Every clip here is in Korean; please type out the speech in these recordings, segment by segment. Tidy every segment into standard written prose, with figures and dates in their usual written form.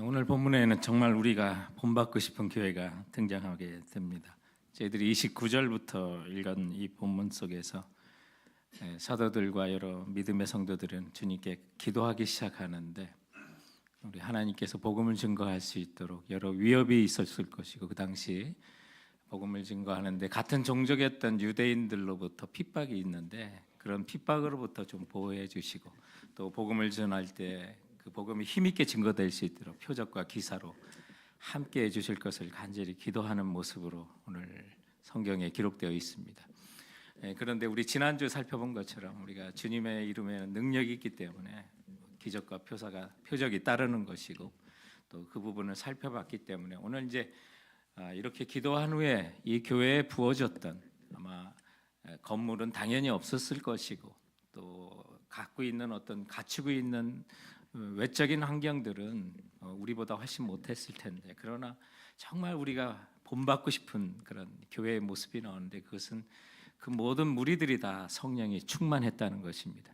오늘 본문에는 정말 우리가 본받고 싶은 교회가 등장하게 됩니다. 저희들이 29절부터 읽은 이 본문 속에서 사도들과 여러 믿음의 성도들은 주님께 기도하기 시작하는데, 우리 하나님께서 복음을 증거할 수 있도록 여러 위협이 있었을 것이고, 그 당시 복음을 증거하는데 같은 종족이었던 유대인들로부터 핍박이 있는데, 그런 핍박으로부터 좀 보호해 주시고, 또 복음을 전할 때 그 복음이 힘있게 증거될 수 있도록 표적과 기사로 함께 해주실 것을 간절히 기도하는 모습으로 오늘 성경에 기록되어 있습니다. 그런데 우리 지난주 살펴본 것처럼 우리가 주님의 이름에는 능력이 있기 때문에 기적과 표적이 따르는 것이고, 또 그 부분을 살펴봤기 때문에 오늘 이제 이렇게 기도한 후에 이 교회에 부어졌던, 아마 건물은 당연히 없었을 것이고, 또 갖추고 있는 외적인 환경들은 우리보다 훨씬 못했을 텐데, 그러나 정말 우리가 본받고 싶은 그런 교회의 모습이 나오는데, 그것은 그 모든 무리들이 다 성령이 충만했다는 것입니다.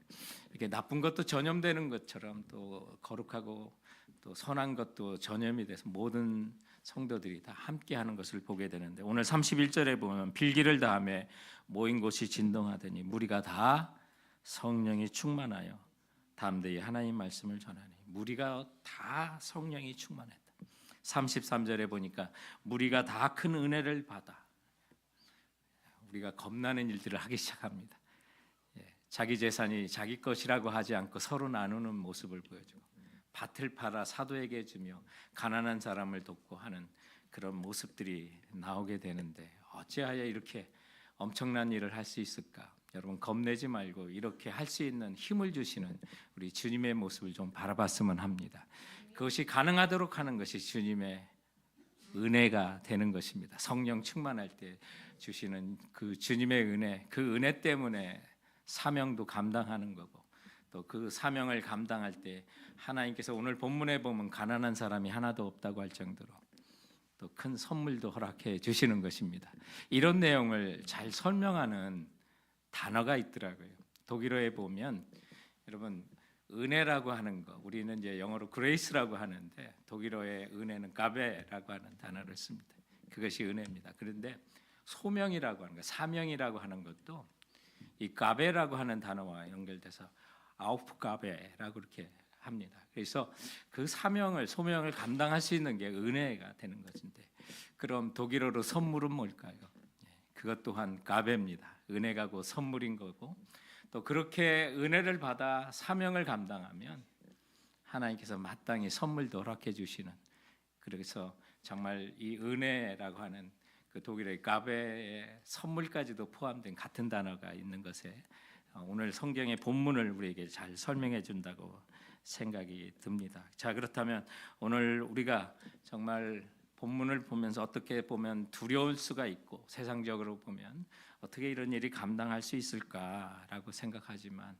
이렇게 나쁜 것도 전염되는 것처럼 또 거룩하고 또 선한 것도 전염이 돼서 모든 성도들이 다 함께하는 것을 보게 되는데, 오늘 31절에 보면 필기를 다하며 모인 곳이 진동하더니 무리가 다 성령이 충만하여 담대히 하나님 말씀을 전하니, 무리가 다 성령이 충만했다. 33절에 보니까 무리가 다 큰 은혜를 받아 우리가 겁나는 일들을 하기 시작합니다. 자기 재산이 자기 것이라고 하지 않고 서로 나누는 모습을 보여주고, 밭을 팔아 사도에게 주며 가난한 사람을 돕고 하는 그런 모습들이 나오게 되는데, 어찌하여 이렇게 엄청난 일을 할 수 있을까? 여러분, 겁내지 말고 이렇게 할 수 있는 힘을 주시는 우리 주님의 모습을 좀 바라봤으면 합니다. 그것이 가능하도록 하는 것이 주님의 은혜가 되는 것입니다. 성령 충만할 때 주시는 그 주님의 은혜, 그 은혜 때문에 사명도 감당하는 거고, 또 그 사명을 감당할 때 하나님께서 오늘 본문에 보면 가난한 사람이 하나도 없다고 할 정도로 또 큰 선물도 허락해 주시는 것입니다. 이런 내용을 잘 설명하는 단어가 있더라고요. 독일어에 보면, 여러분, 은혜라고 하는 거, 우리는 이제 영어로 그레이스라고 하는데, 독일어의 은혜는 가베라고 하는 단어를 씁니다. 그것이 은혜입니다. 그런데 소명이라고 하는 거, 사명이라고 하는 것도 이 가베라고 하는 단어와 연결돼서 아우프가베라고 그렇게 합니다. 그래서 그 소명을 감당할 수 있는 게 은혜가 되는 것인데, 그럼 독일어로 선물은 뭘까요? 그것 또한 가베입니다. 은혜가 곧 선물인 거고, 또 그렇게 은혜를 받아 사명을 감당하면 하나님께서 마땅히 선물도 허락해 주시는, 그래서 정말 이 은혜라고 하는 그 독일의 가베의 선물까지도 포함된 같은 단어가 있는 것에 오늘 성경의 본문을 우리에게 잘 설명해 준다고 생각이 듭니다. 자, 그렇다면 오늘 우리가 정말 본문을 보면서 어떻게 보면 두려울 수가 있고, 세상적으로 보면 어떻게 이런 일이 감당할 수 있을까라고 생각하지만,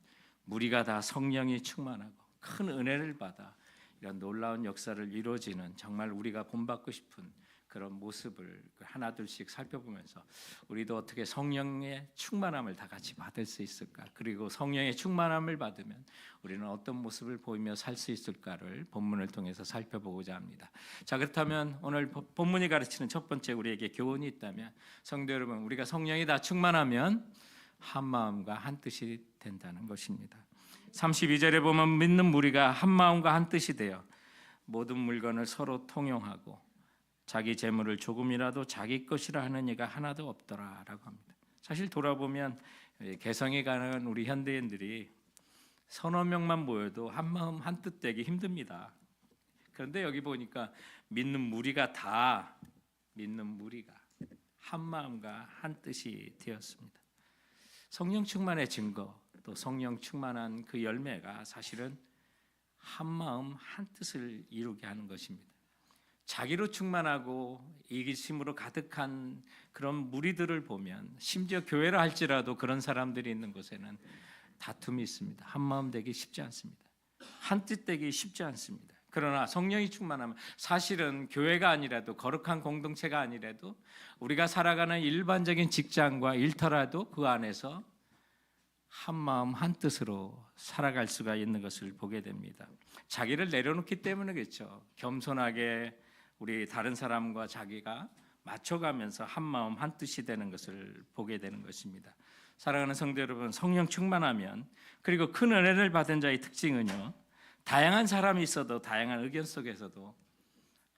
무리가 다 성령이 충만하고 큰 은혜를 받아 이런 놀라운 역사를 이루어지는, 정말 우리가 본받고 싶은 그런 모습을 하나둘씩 살펴보면서 우리도 어떻게 성령의 충만함을 다 같이 받을 수 있을까, 그리고 성령의 충만함을 받으면 우리는 어떤 모습을 보이며 살 수 있을까를 본문을 통해서 살펴보고자 합니다. 자, 그렇다면 오늘 본문이 가르치는 첫 번째 우리에게 교훈이 있다면, 성도 여러분, 우리가 성령이 다 충만하면 한 마음과 한 뜻이 된다는 것입니다. 32절에 보면 믿는 무리가 한 마음과 한 뜻이 되어 모든 물건을 서로 통용하고 자기 재물을 조금이라도 자기 것이라 하는 이가 하나도 없더라라고 합니다. 사실 돌아보면 개성이 강한 우리 현대인들이 서너 명만 모여도 한 마음 한 뜻 되기 힘듭니다. 그런데 여기 보니까 믿는 무리가 한 마음과 한 뜻이 되었습니다. 성령 충만의 증거, 또 성령 충만한 그 열매가 사실은 한 마음 한 뜻을 이루게 하는 것입니다. 자기로 충만하고 이기심으로 가득한 그런 무리들을 보면, 심지어 교회라 할지라도 그런 사람들이 있는 곳에는 다툼이 있습니다. 한 마음 되기 쉽지 않습니다. 한 뜻 되기 쉽지 않습니다. 그러나 성령이 충만하면, 사실은 교회가 아니라도, 거룩한 공동체가 아니라도, 우리가 살아가는 일반적인 직장과 일터라도 그 안에서 한 마음 한 뜻으로 살아갈 수가 있는 것을 보게 됩니다. 자기를 내려놓기 때문이겠죠. 겸손하게 우리 다른 사람과 자기가 맞춰가면서 한 마음 한 뜻이 되는 것을 보게 되는 것입니다. 사랑하는 성도 여러분, 성령 충만하면, 그리고 큰 은혜를 받은 자의 특징은요, 다양한 사람이 있어도 다양한 의견 속에서도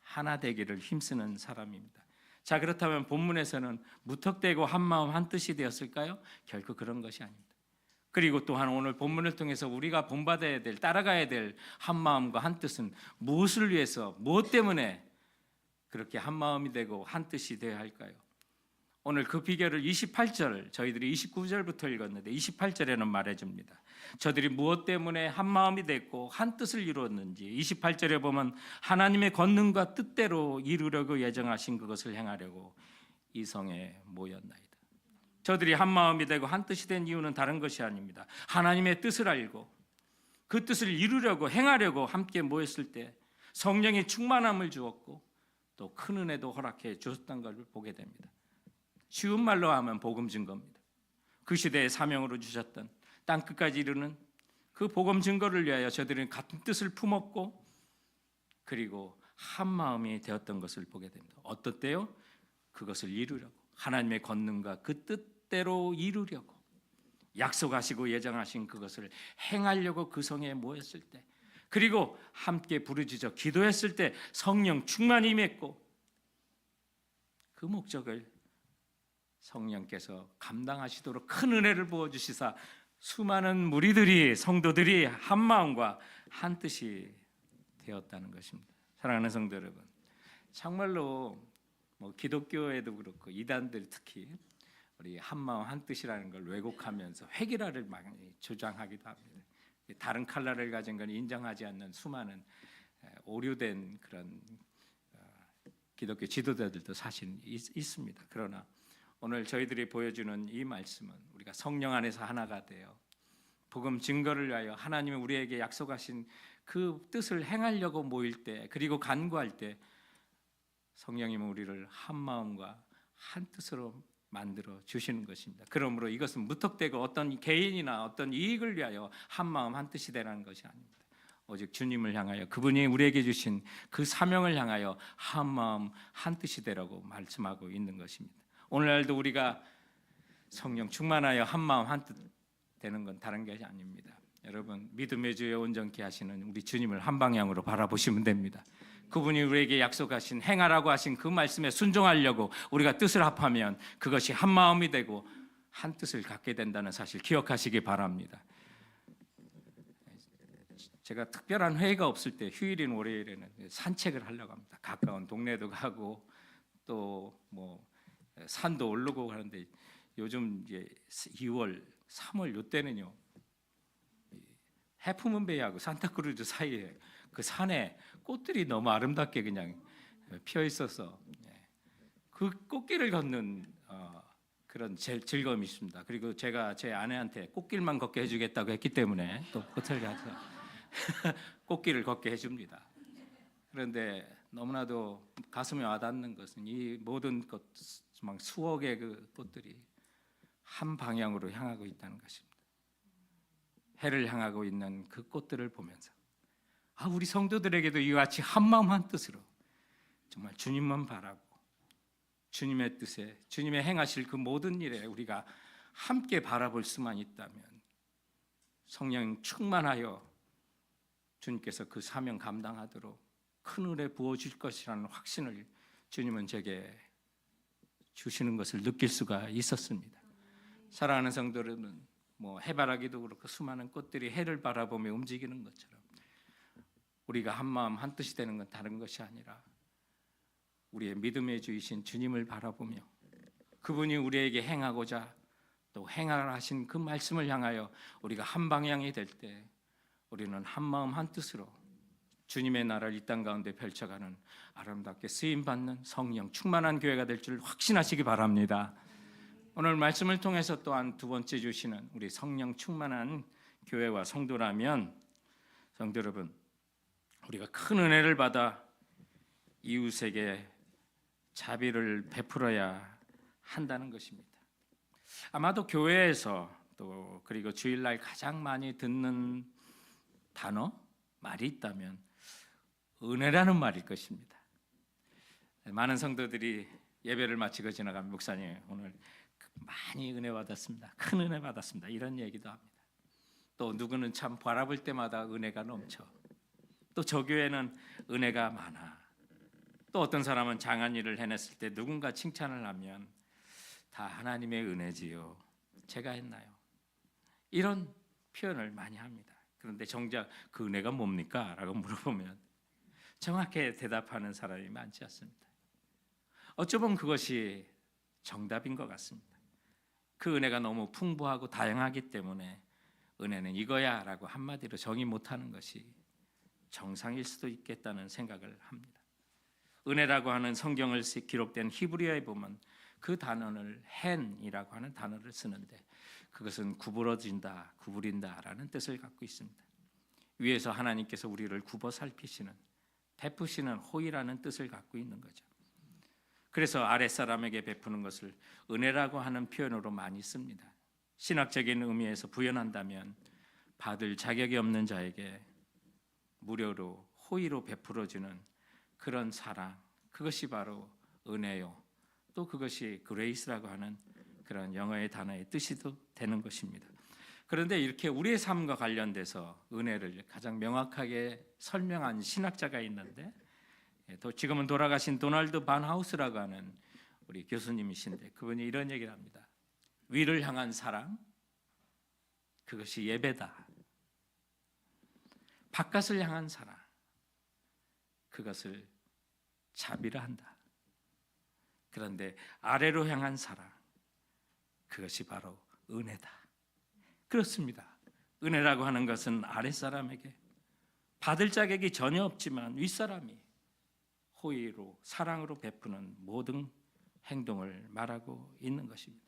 하나 되기를 힘쓰는 사람입니다. 자, 그렇다면 본문에서는 무턱대고 한 마음 한 뜻이 되었을까요? 결코 그런 것이 아닙니다. 그리고 또한 오늘 본문을 통해서 우리가 본받아야 될, 따라가야 될 한 마음과 한 뜻은 무엇을 위해서, 무엇 때문에 그렇게 한 마음이 되고 한 뜻이 되어야 할까요? 오늘 그 비결을 28절, 저희들이 29절부터 읽었는데 28절에는 말해줍니다. 저들이 무엇 때문에 한 마음이 됐고 한 뜻을 이루었는지 28절에 보면 하나님의 권능과 뜻대로 이루려고 예정하신 그것을 행하려고 이 성에 모였나이다. 저들이 한 마음이 되고 한 뜻이 된 이유는 다른 것이 아닙니다. 하나님의 뜻을 알고 그 뜻을 이루려고 행하려고 함께 모였을 때 성령의 충만함을 주었고 또 큰 은혜도 허락해 주었던 것을 보게 됩니다. 쉬운 말로 하면 복음 증거입니다. 그 시대의 사명으로 주셨던 땅 끝까지 이르는 그 복음 증거를 위하여 저들은 같은 뜻을 품었고 그리고 한 마음이 되었던 것을 보게 됩니다. 어떤 때요? 그것을 이루려고, 하나님의 권능과 그 뜻대로 이루려고, 약속하시고 예정하신 그것을 행하려고 그 성에 모였을 때, 그리고 함께 부르짖어 기도했을 때 성령 충만히 임했고 그 목적을 성령께서 감당하시도록 큰 은혜를 부어주시사 수많은 무리들이, 성도들이 한 마음과 한 뜻이 되었다는 것입니다. 사랑하는 성도 여러분, 정말로 기독교에도 그렇고 이단들 특히 우리 한 마음 한 뜻이라는 걸 왜곡하면서 획일화를 많이 주장하기도 합니다. 다른 칼날을 가진 건 인정하지 않는 수많은 오류된 그런 기독교 지도자들도 사실 있습니다. 그러나 오늘 저희들이 보여주는 이 말씀은 우리가 성령 안에서 하나가 되어 복음 증거를 위하여 하나님이 우리에게 약속하신 그 뜻을 행하려고 모일 때, 그리고 간구할 때 성령님은 우리를 한 마음과 한 뜻으로 만들어 주시는 것입니다. 그러므로 이것은 무턱대고 어떤 개인이나 어떤 이익을 위하여 한 마음 한 뜻이 되라는 것이 아닙니다. 오직 주님을 향하여, 그분이 우리에게 주신 그 사명을 향하여 한 마음 한 뜻이 되라고 말씀하고 있는 것입니다. 오늘날도 우리가 성령 충만하여 한 마음 한 뜻 되는 건 다른 것이 아닙니다. 여러분, 믿음의 주에 온전케 하시는 우리 주님을 한 방향으로 바라보시면 됩니다. 그분이 우리에게 약속하신, 행하라고 하신 그 말씀에 순종하려고 우리가 뜻을 합하면 그것이 한 마음이 되고 한 뜻을 갖게 된다는 사실 기억하시기 바랍니다. 제가 특별한 회의가 없을 때 휴일인 월요일에는 산책을 하려고 합니다. 가까운 동네도 가고 또 산도 오르고 하는데, 요즘 이제 2월, 3월 요때는요, 해프문베이하고 산타크루즈 사이에 그 산에 꽃들이 너무 아름답게 그냥 피어 있어서 그 꽃길을 걷는 그런 즐거움이 있습니다. 그리고 제가 제 아내한테 꽃길만 걷게 해주겠다고 했기 때문에 또 호텔 가서 꽃길을 걷게 해줍니다. 그런데 너무나도 가슴에 와닿는 것은 이 모든 꽃, 수억의 그 꽃들이 한 방향으로 향하고 있다는 것입니다. 해를 향하고 있는 그 꽃들을 보면서 우리 성도들에게도 이와 같이 한 마음 한 뜻으로 정말 주님만 바라고 주님의 뜻에, 주님의 행하실 그 모든 일에 우리가 함께 바라볼 수만 있다면 성령 충만하여 주님께서 그 사명 감당하도록 큰 은혜 부어줄 것이라는 확신을 주님은 제게 주시는 것을 느낄 수가 있었습니다. 사랑하는 성도들은 해바라기도 그렇고 수많은 꽃들이 해를 바라보며 움직이는 것처럼 우리가 한 마음 한 뜻이 되는 건 다른 것이 아니라 우리의 믿음의 주이신 주님을 바라보며 그분이 우리에게 행하고자 또 행하라 하신 그 말씀을 향하여 우리가 한 방향이 될 때 우리는 한 마음 한 뜻으로 주님의 나라를 이 땅 가운데 펼쳐가는 아름답게 쓰임받는 성령 충만한 교회가 될 줄 확신하시기 바랍니다. 오늘 말씀을 통해서 또한 두 번째 주시는 우리 성령 충만한 교회와 성도라면, 성도 여러분, 우리가 큰 은혜를 받아 이웃에게 자비를 베풀어야 한다는 것입니다. 아마도 교회에서 또 그리고 주일날 가장 많이 듣는 단어, 말이 있다면 은혜라는 말일 것입니다. 많은 성도들이 예배를 마치고 지나가면 목사님 오늘 많이 은혜 받았습니다. 큰 은혜 받았습니다. 이런 얘기도 합니다. 또 누구는 참 바라볼 때마다 은혜가 넘쳐. 또 저 교회는 은혜가 많아. 또 어떤 사람은 장한 일을 해냈을 때 누군가 칭찬을 하면 다 하나님의 은혜지요. 제가 했나요? 이런 표현을 많이 합니다. 그런데 정작 그 은혜가 뭡니까? 라고 물어보면 정확하게 대답하는 사람이 많지 않습니다. 어쩌면 그것이 정답인 것 같습니다. 그 은혜가 너무 풍부하고 다양하기 때문에 은혜는 이거야 라고 한마디로 정의 못하는 것이 정상일 수도 있겠다는 생각을 합니다. 은혜라고 하는 성경을 기록된 히브리어에 보면 그 단어를 헨이라고 하는 단어를 쓰는데 그것은 구부러진다, 구부린다라는 뜻을 갖고 있습니다. 위에서 하나님께서 우리를 굽어 살피시는, 베푸시는 호의라는 뜻을 갖고 있는 거죠. 그래서 아랫사람에게 베푸는 것을 은혜라고 하는 표현으로 많이 씁니다. 신학적인 의미에서 부연한다면 받을 자격이 없는 자에게 무료로 호의로 베풀어주는 그런 사랑, 그것이 바로 은혜요. 또 그것이 그레이스라고 하는 그런 영어의 단어의 뜻이도 되는 것입니다. 그런데 이렇게 우리의 삶과 관련돼서 은혜를 가장 명확하게 설명한 신학자가 있는데 또 지금은 돌아가신 도널드 반하우스라고 하는 우리 교수님이신데 그분이 이런 얘기를 합니다. 위를 향한 사랑, 그것이 예배다. 바깥을 향한 사랑, 그것을 자비라 한다. 그런데 아래로 향한 사랑, 그것이 바로 은혜다. 그렇습니다. 은혜라고 하는 것은 아랫사람에게 받을 자격이 전혀 없지만 윗사람이 호의로 사랑으로 베푸는 모든 행동을 말하고 있는 것입니다.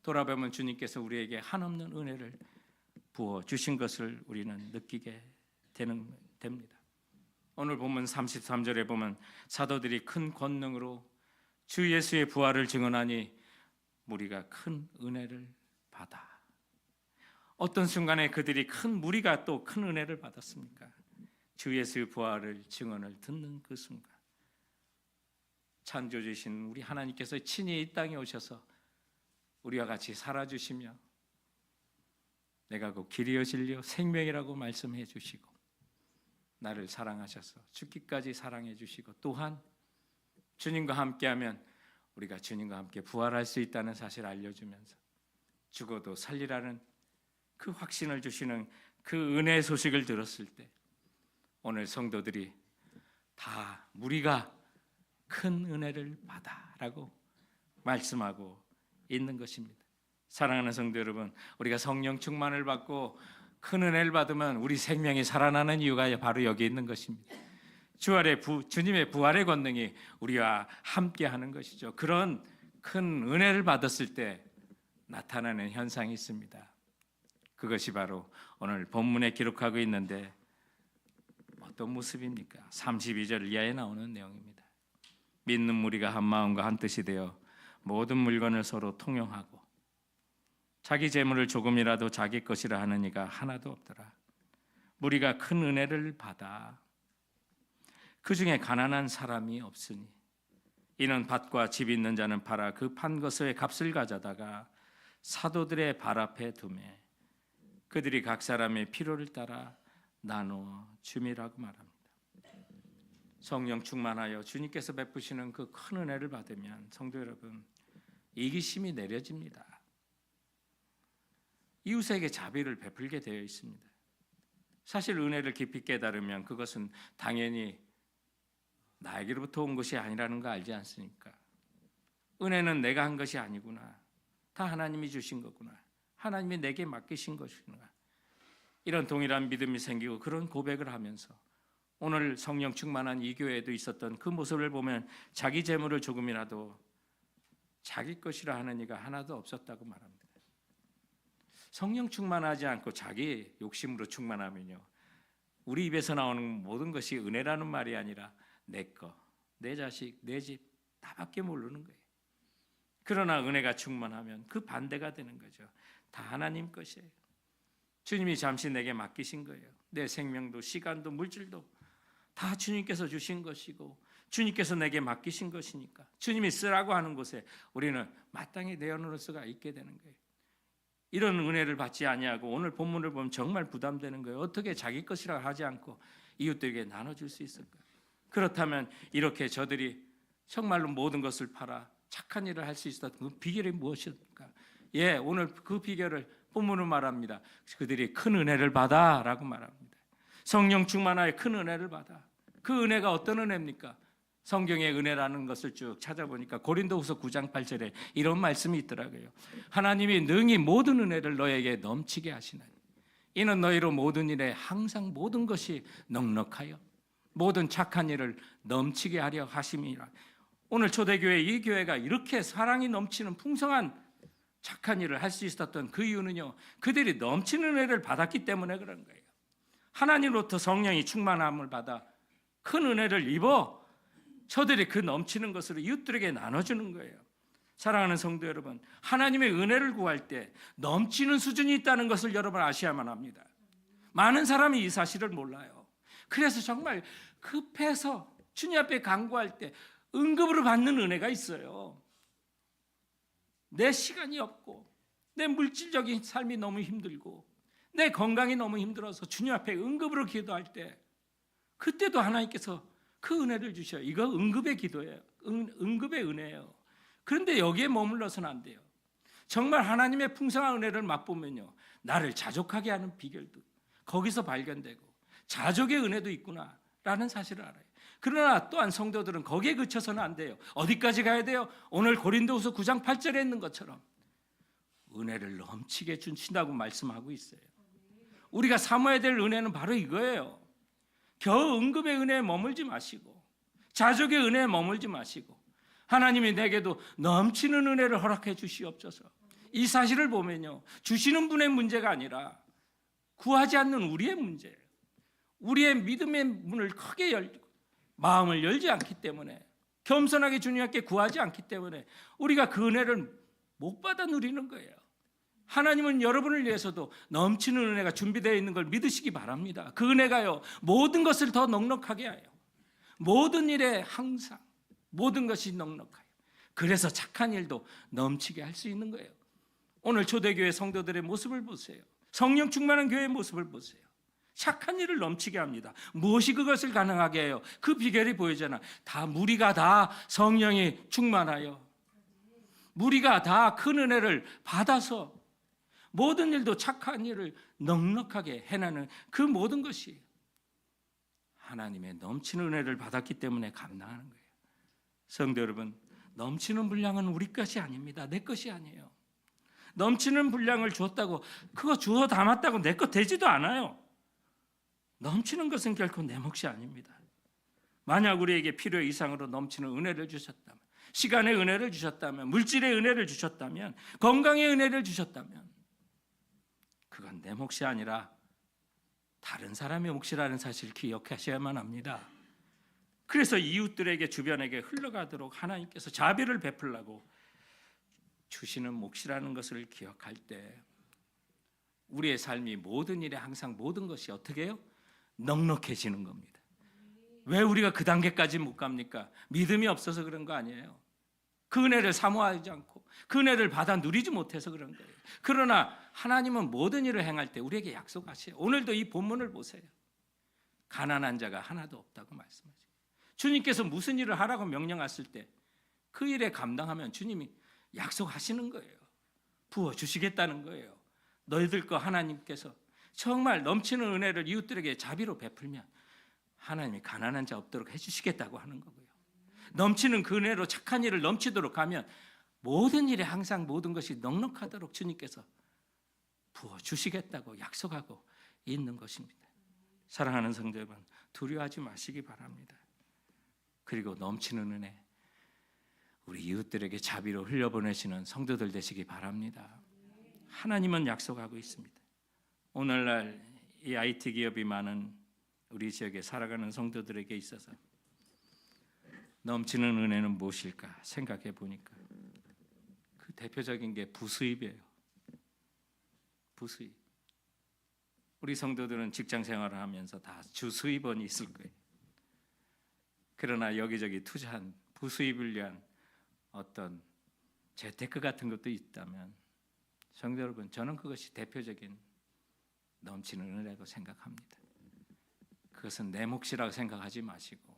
돌아보면 주님께서 우리에게 한없는 은혜를 부어 주신 것을 우리는 느끼게 됩니다. 오늘 본문 33절에 보면 사도들이 큰 권능으로 주 예수의 부활을 증언하니 무리가 큰 은혜를 받아. 어떤 순간에 그들이 무리가 또 큰 은혜를 받았습니까? 주 예수의 부활을 증언을 듣는 그 순간 창조주신 우리 하나님께서 친히 이 땅에 오셔서 우리와 같이 살아주시며 내가 곧 길이요 진리요 생명이라고 말씀해 주시고 나를 사랑하셔서 죽기까지 사랑해 주시고 또한 주님과 함께하면 우리가 주님과 함께 부활할 수 있다는 사실을 알려주면서 죽어도 살리라는 그 확신을 주시는 그 은혜의 소식을 들었을 때 오늘 성도들이 다 무리가 큰 은혜를 받아라고 말씀하고 있는 것입니다. 사랑하는 성도 여러분, 우리가 성령 충만을 받고 큰 은혜를 받으면 우리 생명이 살아나는 이유가 바로 여기 있는 것입니다. 주님의 부활의 권능이 우리와 함께하는 것이죠. 그런 큰 은혜를 받았을 때 나타나는 현상이 있습니다. 그것이 바로 오늘 본문에 기록하고 있는데 어떤 모습입니까? 32절 이하에 나오는 내용입니다. 믿는 무리가 한 마음과 한 뜻이 되어 모든 물건을 서로 통용하고 자기 재물을 조금이라도 자기 것이라 하는 이가 하나도 없더라. 무리가 큰 은혜를 받아 그 중에 가난한 사람이 없으니 이는 밭과 집 있는 자는 팔아 그 판 것의 값을 가져다가 사도들의 발 앞에 두매 그들이 각 사람의 필요를 따라 나누어 줌이라고 말합니다. 성령 충만하여 주님께서 베푸시는 그 큰 은혜를 받으면 성도 여러분 이기심이 내려집니다. 이웃에게 자비를 베풀게 되어 있습니다. 사실 은혜를 깊이 깨달으면 그것은 당연히 나에게로부터 온 것이 아니라는 거 알지 않습니까? 은혜는 내가 한 것이 아니구나. 다 하나님이 주신 거구나. 하나님이 내게 맡기신 것이구나. 이런 동일한 믿음이 생기고 그런 고백을 하면서 오늘 성령 충만한 이 교회에도 있었던 그 모습을 보면 자기 재물을 조금이라도 자기 것이라 하는 이가 하나도 없었다고 말합니다. 성령 충만하지 않고 자기 욕심으로 충만하면요 우리 입에서 나오는 모든 것이 은혜라는 말이 아니라 내 거, 내 자식, 내 집 나밖에 모르는 거예요. 그러나 은혜가 충만하면 그 반대가 되는 거죠. 다 하나님 것이에요. 주님이 잠시 내게 맡기신 거예요. 내 생명도 시간도 물질도 다 주님께서 주신 것이고 주님께서 내게 맡기신 것이니까 주님이 쓰라고 하는 곳에 우리는 마땅히 내어놓을 수가 있게 되는 거예요. 이런 은혜를 받지 아니하고 오늘 본문을 보면 정말 부담되는 거예요. 어떻게 자기 것이라 하지 않고 이웃들에게 나눠줄 수 있을까? 그렇다면 이렇게 저들이 정말로 모든 것을 팔아 착한 일을 할 수 있었던 그 비결이 무엇일까? 오늘 그 비결을 본문은 말합니다. 그들이 큰 은혜를 받아라고 말합니다. 성령 충만하여 큰 은혜를 받아. 그 은혜가 어떤 은혜입니까? 성경의 은혜라는 것을 쭉 찾아보니까 고린도후서 9장 8절에 이런 말씀이 있더라고요. 하나님이 능히 모든 은혜를 너에게 넘치게 하시나니 이는 너희로 모든 일에 항상 모든 것이 넉넉하여 모든 착한 일을 넘치게 하려 하심이라. 오늘 초대교회 이 교회가 이렇게 사랑이 넘치는 풍성한 착한 일을 할 수 있었던 그 이유는요, 그들이 넘치는 은혜를 받았기 때문에 그런 거예요. 하나님으로부터 성령이 충만함을 받아 큰 은혜를 입어 저들이 그 넘치는 것으로 이웃들에게 나눠주는 거예요. 사랑하는 성도 여러분, 하나님의 은혜를 구할 때 넘치는 수준이 있다는 것을 여러분 아셔야만 합니다. 많은 사람이 이 사실을 몰라요. 그래서 정말 급해서 주님 앞에 간구할 때 응급으로 받는 은혜가 있어요. 내 시간이 없고 내 물질적인 삶이 너무 힘들고 내 건강이 너무 힘들어서 주님 앞에 응급으로 기도할 때 그때도 하나님께서 그 은혜를 주셔요. 이거 응급의 기도예요. 응급의 은혜예요. 그런데 여기에 머물러서는 안 돼요. 정말 하나님의 풍성한 은혜를 맛보면요, 나를 자족하게 하는 비결도 거기서 발견되고 자족의 은혜도 있구나라는 사실을 알아요. 그러나 또한 성도들은 거기에 그쳐서는 안 돼요. 어디까지 가야 돼요? 오늘 고린도후서 9장 8절에 있는 것처럼 은혜를 넘치게 주신다고 말씀하고 있어요. 우리가 사모해야 될 은혜는 바로 이거예요. 겨우 응급의 은혜에 머물지 마시고 자족의 은혜에 머물지 마시고 하나님이 내게도 넘치는 은혜를 허락해 주시옵소서. 이 사실을 보면요, 주시는 분의 문제가 아니라 구하지 않는 우리의 문제예요. 우리의 믿음의 문을 크게 열고 마음을 열지 않기 때문에, 겸손하게 주님께 구하지 않기 때문에 우리가 그 은혜를 못 받아 누리는 거예요. 하나님은 여러분을 위해서도 넘치는 은혜가 준비되어 있는 걸 믿으시기 바랍니다. 그 은혜가요, 모든 것을 더 넉넉하게 하여 모든 일에 항상 모든 것이 넉넉하여 그래서 착한 일도 넘치게 할 수 있는 거예요. 오늘 초대교회 성도들의 모습을 보세요. 성령 충만한 교회의 모습을 보세요. 착한 일을 넘치게 합니다. 무엇이 그것을 가능하게 해요? 그 비결이 보이잖아. 다 무리가 다 성령이 충만하여 무리가 다 큰 은혜를 받아서 모든 일도 착한 일을 넉넉하게 해내는 그 모든 것이 하나님의 넘치는 은혜를 받았기 때문에 감당하는 거예요. 성도 여러분, 넘치는 분량은 우리 것이 아닙니다. 내 것이 아니에요. 넘치는 분량을 줬다고 그거 주워 담았다고 내 것 되지도 않아요. 넘치는 것은 결코 내 몫이 아닙니다. 만약 우리에게 필요 이상으로 넘치는 은혜를 주셨다면, 시간의 은혜를 주셨다면, 물질의 은혜를 주셨다면, 건강의 은혜를 주셨다면 그건 내 몫이 아니라 다른 사람의 몫이라는 사실을 기억하셔야만 합니다. 그래서 이웃들에게 주변에게 흘러가도록 하나님께서 자비를 베풀라고 주시는 몫이라는 것을 기억할 때 우리의 삶이 모든 일에 항상 모든 것이 어떻게 해요? 넉넉해지는 겁니다. 왜 우리가 그 단계까지 못 갑니까? 믿음이 없어서 그런 거 아니에요. 그 은혜를 사모하지 않고 그 은혜를 받아 누리지 못해서 그런 거예요. 그러나 하나님은 모든 일을 행할 때 우리에게 약속하세요. 오늘도 이 본문을 보세요. 가난한 자가 하나도 없다고 말씀하세요. 주님께서 무슨 일을 하라고 명령하실 때 그 일에 감당하면 주님이 약속하시는 거예요. 부어주시겠다는 거예요. 너희들 거 하나님께서 정말 넘치는 은혜를 이웃들에게 자비로 베풀면 하나님이 가난한 자 없도록 해주시겠다고 하는 거고요. 넘치는 그 은혜로 착한 일을 넘치도록 하면 모든 일에 항상 모든 것이 넉넉하도록 주님께서 부어주시겠다고 약속하고 있는 것입니다. 사랑하는 성도 여러분, 두려워하지 마시기 바랍니다. 그리고 넘치는 은혜, 우리 이웃들에게 자비로 흘려보내시는 성도들 되시기 바랍니다. 하나님은 약속하고 있습니다. 오늘날 이 IT 기업이 많은 우리 지역에 살아가는 성도들에게 있어서 넘치는 은혜는 무엇일까 생각해 보니까 그 대표적인 게 부수입이에요. 부수입. 우리 성도들은 직장 생활을 하면서 다 주수입원이 있을 거예요. 그러나 여기저기 투자한 부수입을 위한 어떤 재테크 같은 것도 있다면 성도 여러분, 저는 그것이 대표적인 넘치는 은혜라고 생각합니다. 그것은 내 몫이라고 생각하지 마시고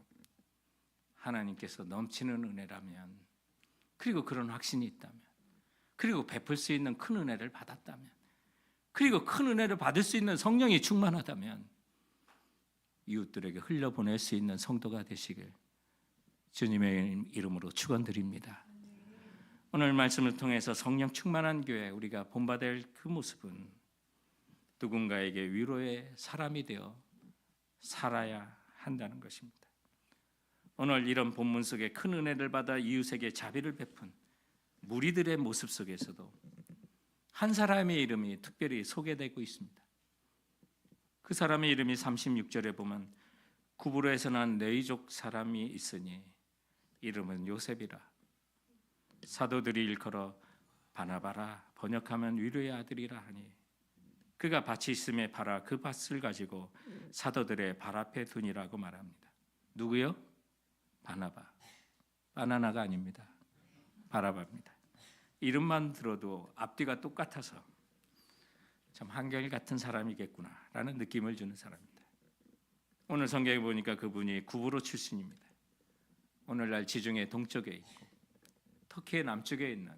하나님께서 넘치는 은혜라면, 그리고 그런 확신이 있다면, 그리고 베풀 수 있는 큰 은혜를 받았다면, 그리고 큰 은혜를 받을 수 있는 성령이 충만하다면 이웃들에게 흘려보낼 수 있는 성도가 되시길 주님의 이름으로 축원드립니다. 오늘 말씀을 통해서 성령 충만한 교회, 우리가 본받을 그 모습은 누군가에게 위로의 사람이 되어 살아야 한다는 것입니다. 오늘 이런 본문 속에 큰 은혜를 받아 이웃에게 자비를 베푼 무리들의 모습 속에서도 한 사람의 이름이 특별히 소개되고 있습니다. 그 사람의 이름이 36절에 보면 구브로에서 난 레위족 사람이 있으니 이름은 요셉이라. 사도들이 일컬어 바나바라, 번역하면 위로의 아들이라 하니 그가 밭이 있음에 팔아 그 밭을 가지고 사도들의 발 앞에 두니라고 말합니다. 누구요? 바나바. 바나나가 아닙니다. 바나바입니다. 이름만 들어도 앞뒤가 똑같아서 참 한결같은 사람이겠구나라는 느낌을 주는 사람입니다. 오늘 성경에 보니까 그분이 구브로 출신입니다. 오늘날 지중해 동쪽에 있고 터키의 남쪽에 있는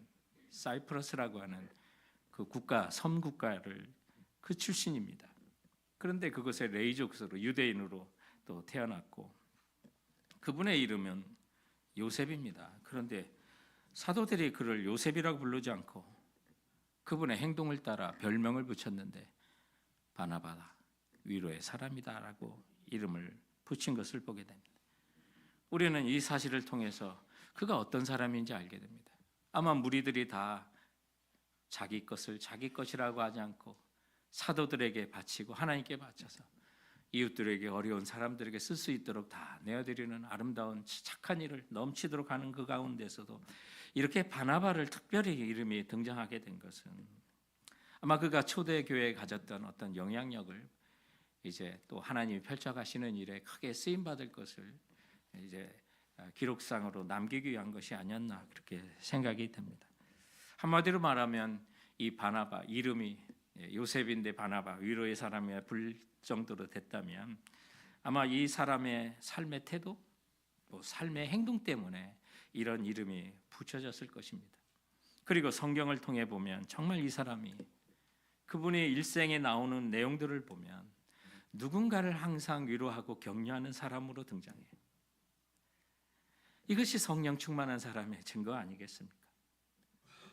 사이프러스라고 하는 그 국가, 섬 국가를 그 출신입니다. 그런데 그곳에 레위족으로 유대인으로 또 태어났고 그분의 이름은 요셉입니다. 그런데 사도들이 그를 요셉이라고 부르지 않고 그분의 행동을 따라 별명을 붙였는데 바나바다, 위로의 사람이다라고 이름을 붙인 것을 보게 됩니다. 우리는 이 사실을 통해서 그가 어떤 사람인지 알게 됩니다. 아마 무리들이 다 자기 것을 자기 것이라고 하지 않고 사도들에게 바치고 하나님께 바쳐서 이웃들에게, 어려운 사람들에게 쓸 수 있도록 다 내어드리는 아름다운 착한 일을 넘치도록 하는 그 가운데서도 이렇게 바나바를 특별히 이름이 등장하게 된 것은 아마 그가 초대교회에 가졌던 어떤 영향력을 이제 또 하나님이 펼쳐가시는 일에 크게 쓰임받을 것을 이제 기록상으로 남기기 위한 것이 아니었나 그렇게 생각이 됩니다. 한마디로 말하면 이 바나바, 이름이 요셉인데 바나바, 위로의 사람이 불 정도로 됐다면 아마 이 사람의 삶의 태도, 또 삶의 행동 때문에 이런 이름이 붙여졌을 것입니다. 그리고 성경을 통해 보면 정말 이 사람이 그분의 일생에 나오는 내용들을 보면 누군가를 항상 위로하고 격려하는 사람으로 등장해요. 이것이 성령 충만한 사람의 증거 아니겠습니까?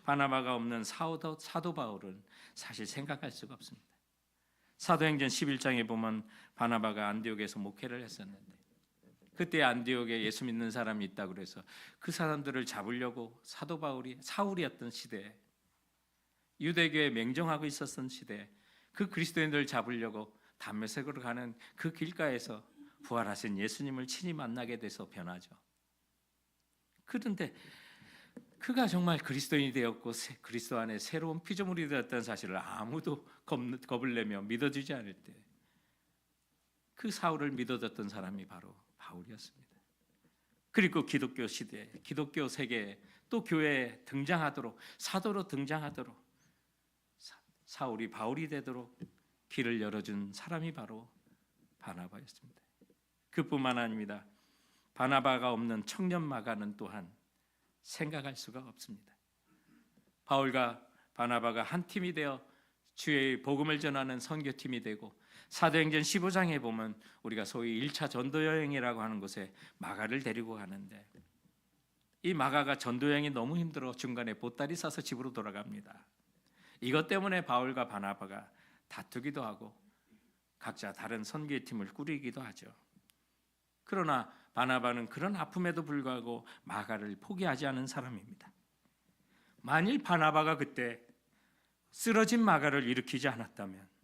바나바가 없는 사도 바울은 사실 생각할 수가 없습니다. 사도행전 11장에 보면 바나바가 안디옥에서 목회를 했었는데 그때 안디옥에 예수 믿는 사람이 있다고 그래서 그 사람들을 잡으려고 사도 바울이 사울이었던 시대에 유대교에 맹정하고 있었던 시대에 그 그리스도인들을 잡으려고 담메색으로 가는 그 길가에서 부활하신 예수님을 친히 만나게 돼서 변하죠. 그런데 그가 정말 그리스도인이 되었고 그리스도 안에 새로운 피조물이 되었다는 사실을 아무도 겁을 내며 믿어주지 않을 때 그 사울을 믿어줬던 사람이 바로 바울이었습니다. 그리고 기독교 시대, 기독교 세계에 또 교회에 등장하도록, 사도로 등장하도록 사울이 바울이 되도록 길을 열어준 사람이 바로 바나바였습니다. 그뿐만 아닙니다. 바나바가 없는 청년 마가는 또한 생각할 수가 없습니다. 바울과 바나바가 한 팀이 되어 주의 복음을 전하는 선교팀이 되고 사도행전 15장에 보면 우리가 소위 1차 전도여행이라고 하는 곳에 마가를 데리고 가는데 이 마가가 전도여행이 너무 힘들어 중간에 보따리 싸서 집으로 돌아갑니다. 이것 때문에 바울과 바나바가 다투기도 하고 각자 다른 선교의 팀을 꾸리기도 하죠. 그러나 바나바는 그런 아픔에도 불구하고 마가를 포기하지 않은 사람입니다. 만일 바나바가 그때 쓰러진 마가를 일으키지 않았다면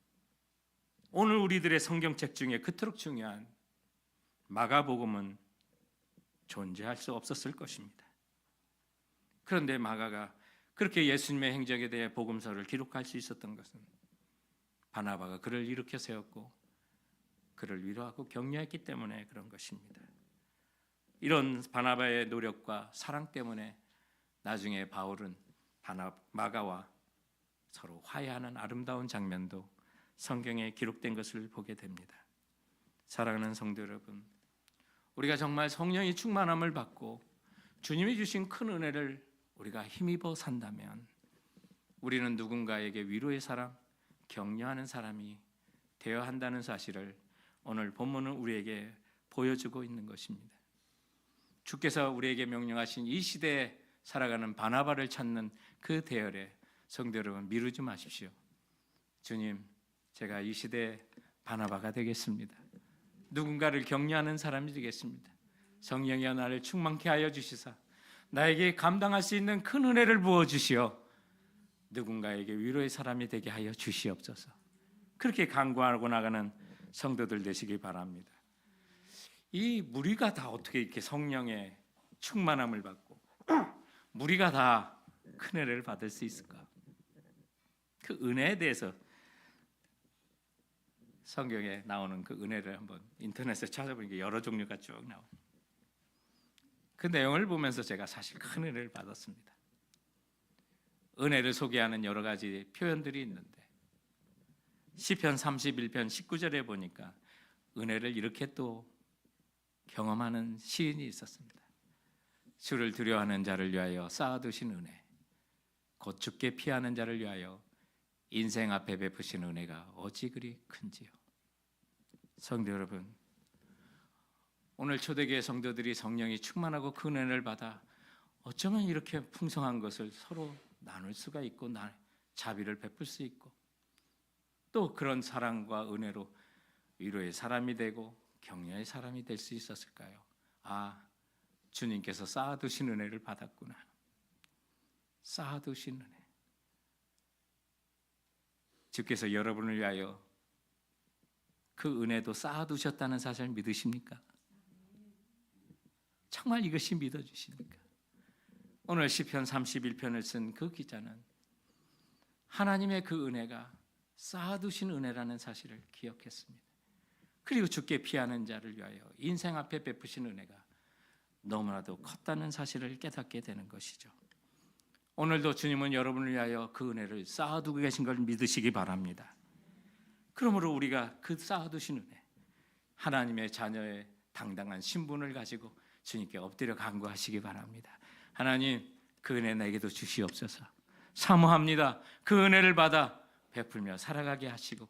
오늘 우리들의 성경책 중에 그토록 중요한 마가복음은 존재할 수 없었을 것입니다. 그런데 마가가 그렇게 예수님의 행적에 대해 복음서를 기록할 수 있었던 것은 바나바가 그를 일으켜 세웠고 그를 위로하고 격려했기 때문에 그런 것입니다. 이런 바나바의 노력과 사랑 때문에 나중에 바울은 마가와 서로 화해하는 아름다운 장면도 성경에 기록된 것을 보게 됩니다. 사랑하는 성도 여러분, 우리가 정말 성령의 충만함을 받고 주님이 주신 큰 은혜를 우리가 힘입어 산다면 우리는 누군가에게 위로의 사람, 격려하는 사람이 되어야 한다는 사실을 오늘 본문은 우리에게 보여주고 있는 것입니다. 주께서 우리에게 명령하신 이 시대에 살아가는 바나바를 찾는 그 대열에 성도 여러분, 미루지 마십시오. 주님, 제가 이 시대의 바나바가 되겠습니다. 누군가를 격려하는 사람이 되겠습니다. 성령이여 나를 충만케 하여 주시사 나에게 감당할 수 있는 큰 은혜를 부어주시어 누군가에게 위로의 사람이 되게 하여 주시옵소서. 그렇게 간구하고 나가는 성도들 되시기 바랍니다. 이 무리가 다 어떻게 이렇게 성령의 충만함을 받고 무리가 다 큰 은혜를 받을 수 있을까? 그 은혜에 대해서 성경에 나오는 그 은혜를 한번 인터넷에 찾아보니까 여러 종류가 쭉 나와요. 그 내용을 보면서 제가 사실 큰 은혜를 받았습니다. 은혜를 소개하는 여러 가지 표현들이 있는데 시편 31편 19절에 보니까 은혜를 이렇게 또 경험하는 시인이 있었습니다. 주를 두려워하는 자를 위하여 쌓아두신 은혜, 곧 죽게 피하는 자를 위하여 인생 앞에 베푸신 은혜가 어찌 그리 큰지요. 성도 여러분, 오늘 초대교회 성도들이 성령이 충만하고 큰 은혜를 받아 어쩌면 이렇게 풍성한 것을 서로 나눌 수가 있고 자비를 베풀 수 있고 또 그런 사랑과 은혜로 위로의 사람이 되고 격려의 사람이 될 수 있었을까요? 주님께서 쌓아두신 은혜를 받았구나. 쌓아두신 은혜. 주께서 여러분을 위하여 그 은혜도 쌓아두셨다는 사실 믿으십니까? 정말 이것이 믿어주십니까? 오늘 시편 31편을 쓴 그 기자는 하나님의 그 은혜가 쌓아두신 은혜라는 사실을 기억했습니다. 그리고 죽게 피하는 자를 위하여 인생 앞에 베푸신 은혜가 너무나도 컸다는 사실을 깨닫게 되는 것이죠. 오늘도 주님은 여러분을 위하여 그 은혜를 쌓아두고 계신 걸 믿으시기 바랍니다. 그러므로 우리가 그 쌓아두신 은혜, 하나님의 자녀의 당당한 신분을 가지고 주님께 엎드려 간구하시기 바랍니다. 하나님, 그 은혜 내게도 주시옵소서. 사모합니다. 그 은혜를 받아 베풀며 살아가게 하시고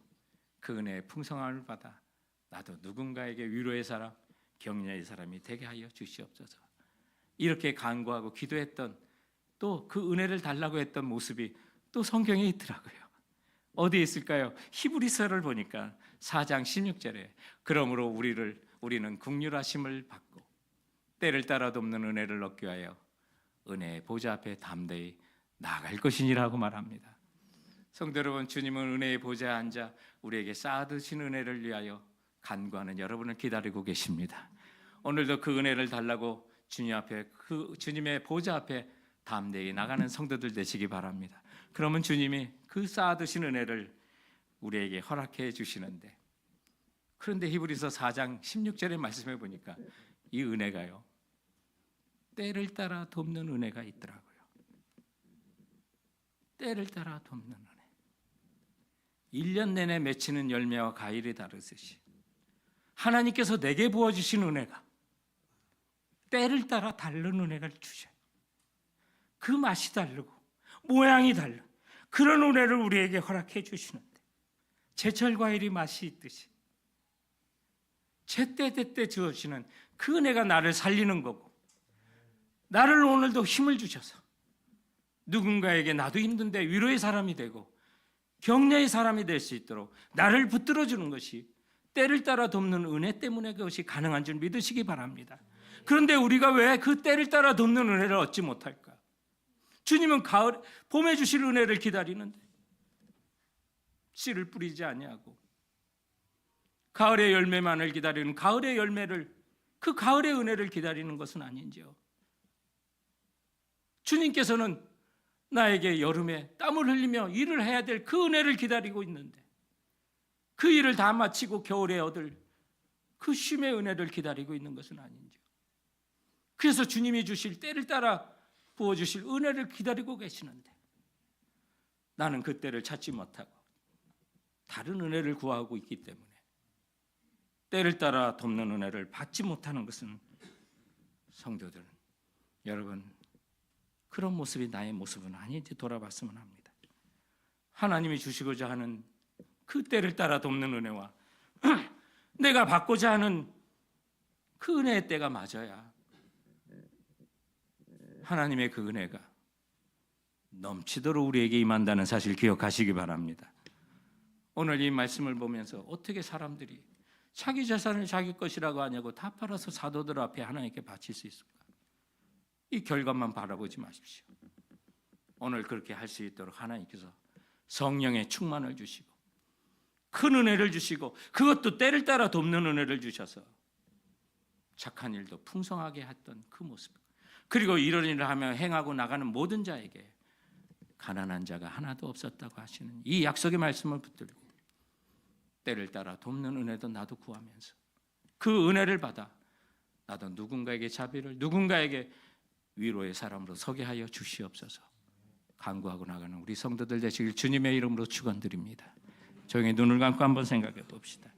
그 은혜의 풍성함을 받아 나도 누군가에게 위로의 사람, 격려의 사람이 되게 하여 주시옵소서. 이렇게 간구하고 기도했던 또 그 은혜를 달라고 했던 모습이 또 성경에 있더라고요. 어디에 있을까요? 히브리서를 보니까 4장 16절에 그러므로 우리는 긍휼하심을 받고 때를 따라 돕는 은혜를 얻기 위하여 은혜의 보좌 앞에 담대히 나아갈 것이니라고 말합니다. 성도 여러분, 주님은 은혜의 보좌에 앉아 우리에게 쌓아두신 은혜를 위하여 간구하는 여러분을 기다리고 계십니다. 오늘도 그 은혜를 달라고 주님 앞에 그 주님의 보좌 앞에 담대히 나가는 성도들 되시기 바랍니다. 그러면 주님이 그 쌓아두신 은혜를 우리에게 허락해 주시는데, 그런데 히브리서 4장 16절의 말씀해 보니까 이 은혜가요, 때를 따라 돕는 은혜가 있더라고요. 때를 따라 돕는 은혜. 1년 내내 맺히는 열매와 과일이 다르듯이 하나님께서 내게 부어주신 은혜가 때를 따라 다른 은혜를 주셔요. 그 맛이 다르고 모양이 달라. 그런 은혜를 우리에게 허락해 주시는데 제철 과일이 맛이 있듯이 제때제때 주어지는 그 은혜가 나를 살리는 거고, 나를 오늘도 힘을 주셔서 누군가에게 나도 힘든데 위로의 사람이 되고 격려의 사람이 될 수 있도록 나를 붙들어 주는 것이 때를 따라 돕는 은혜 때문에 그것이 가능한 줄 믿으시기 바랍니다. 그런데 우리가 왜 그 때를 따라 돕는 은혜를 얻지 못할까? 주님은 봄에 주실 은혜를 기다리는데 씨를 뿌리지 아니하고 가을의 열매만을 기다리는 가을의 열매를, 그 가을의 은혜를 기다리는 것은 아닌지요. 주님께서는 나에게 여름에 땀을 흘리며 일을 해야 될 그 은혜를 기다리고 있는데 그 일을 다 마치고 겨울에 얻을 그 쉼의 은혜를 기다리고 있는 것은 아닌지요. 그래서 주님이 주실 때를 따라 부어주실 은혜를 기다리고 계시는데 나는 그 때를 찾지 못하고 다른 은혜를 구하고 있기 때문에 때를 따라 돕는 은혜를 받지 못하는 것은, 성도들 여러분, 그런 모습이 나의 모습은 아닌지 돌아봤으면 합니다. 하나님이 주시고자 하는 그 때를 따라 돕는 은혜와 내가 받고자 하는 그 은혜의 때가 맞아야 하나님의 그 은혜가 넘치도록 우리에게 임한다는 사실 기억하시기 바랍니다. 오늘 이 말씀을 보면서 어떻게 사람들이 자기 재산을 자기 것이라고 하냐고 다 팔아서 사도들 앞에 하나님께 바칠 수 있을까? 이 결과만 바라보지 마십시오. 오늘 그렇게 할 수 있도록 하나님께서 성령의 충만을 주시고 큰 은혜를 주시고 그것도 때를 따라 돕는 은혜를 주셔서 착한 일도 풍성하게 했던 그 모습, 그리고 이런 일을 하며 행하고 나가는 모든 자에게 가난한 자가 하나도 없었다고 하시는 이 약속의 말씀을 붙들고 때를 따라 돕는 은혜도 나도 구하면서 그 은혜를 받아 나도 누군가에게 자비를, 누군가에게 위로의 사람으로 서게 하여 주시옵소서. 간구하고 나가는 우리 성도들 되시길 주님의 이름으로 축원드립니다. 조용히 눈을 감고 한번 생각해 봅시다.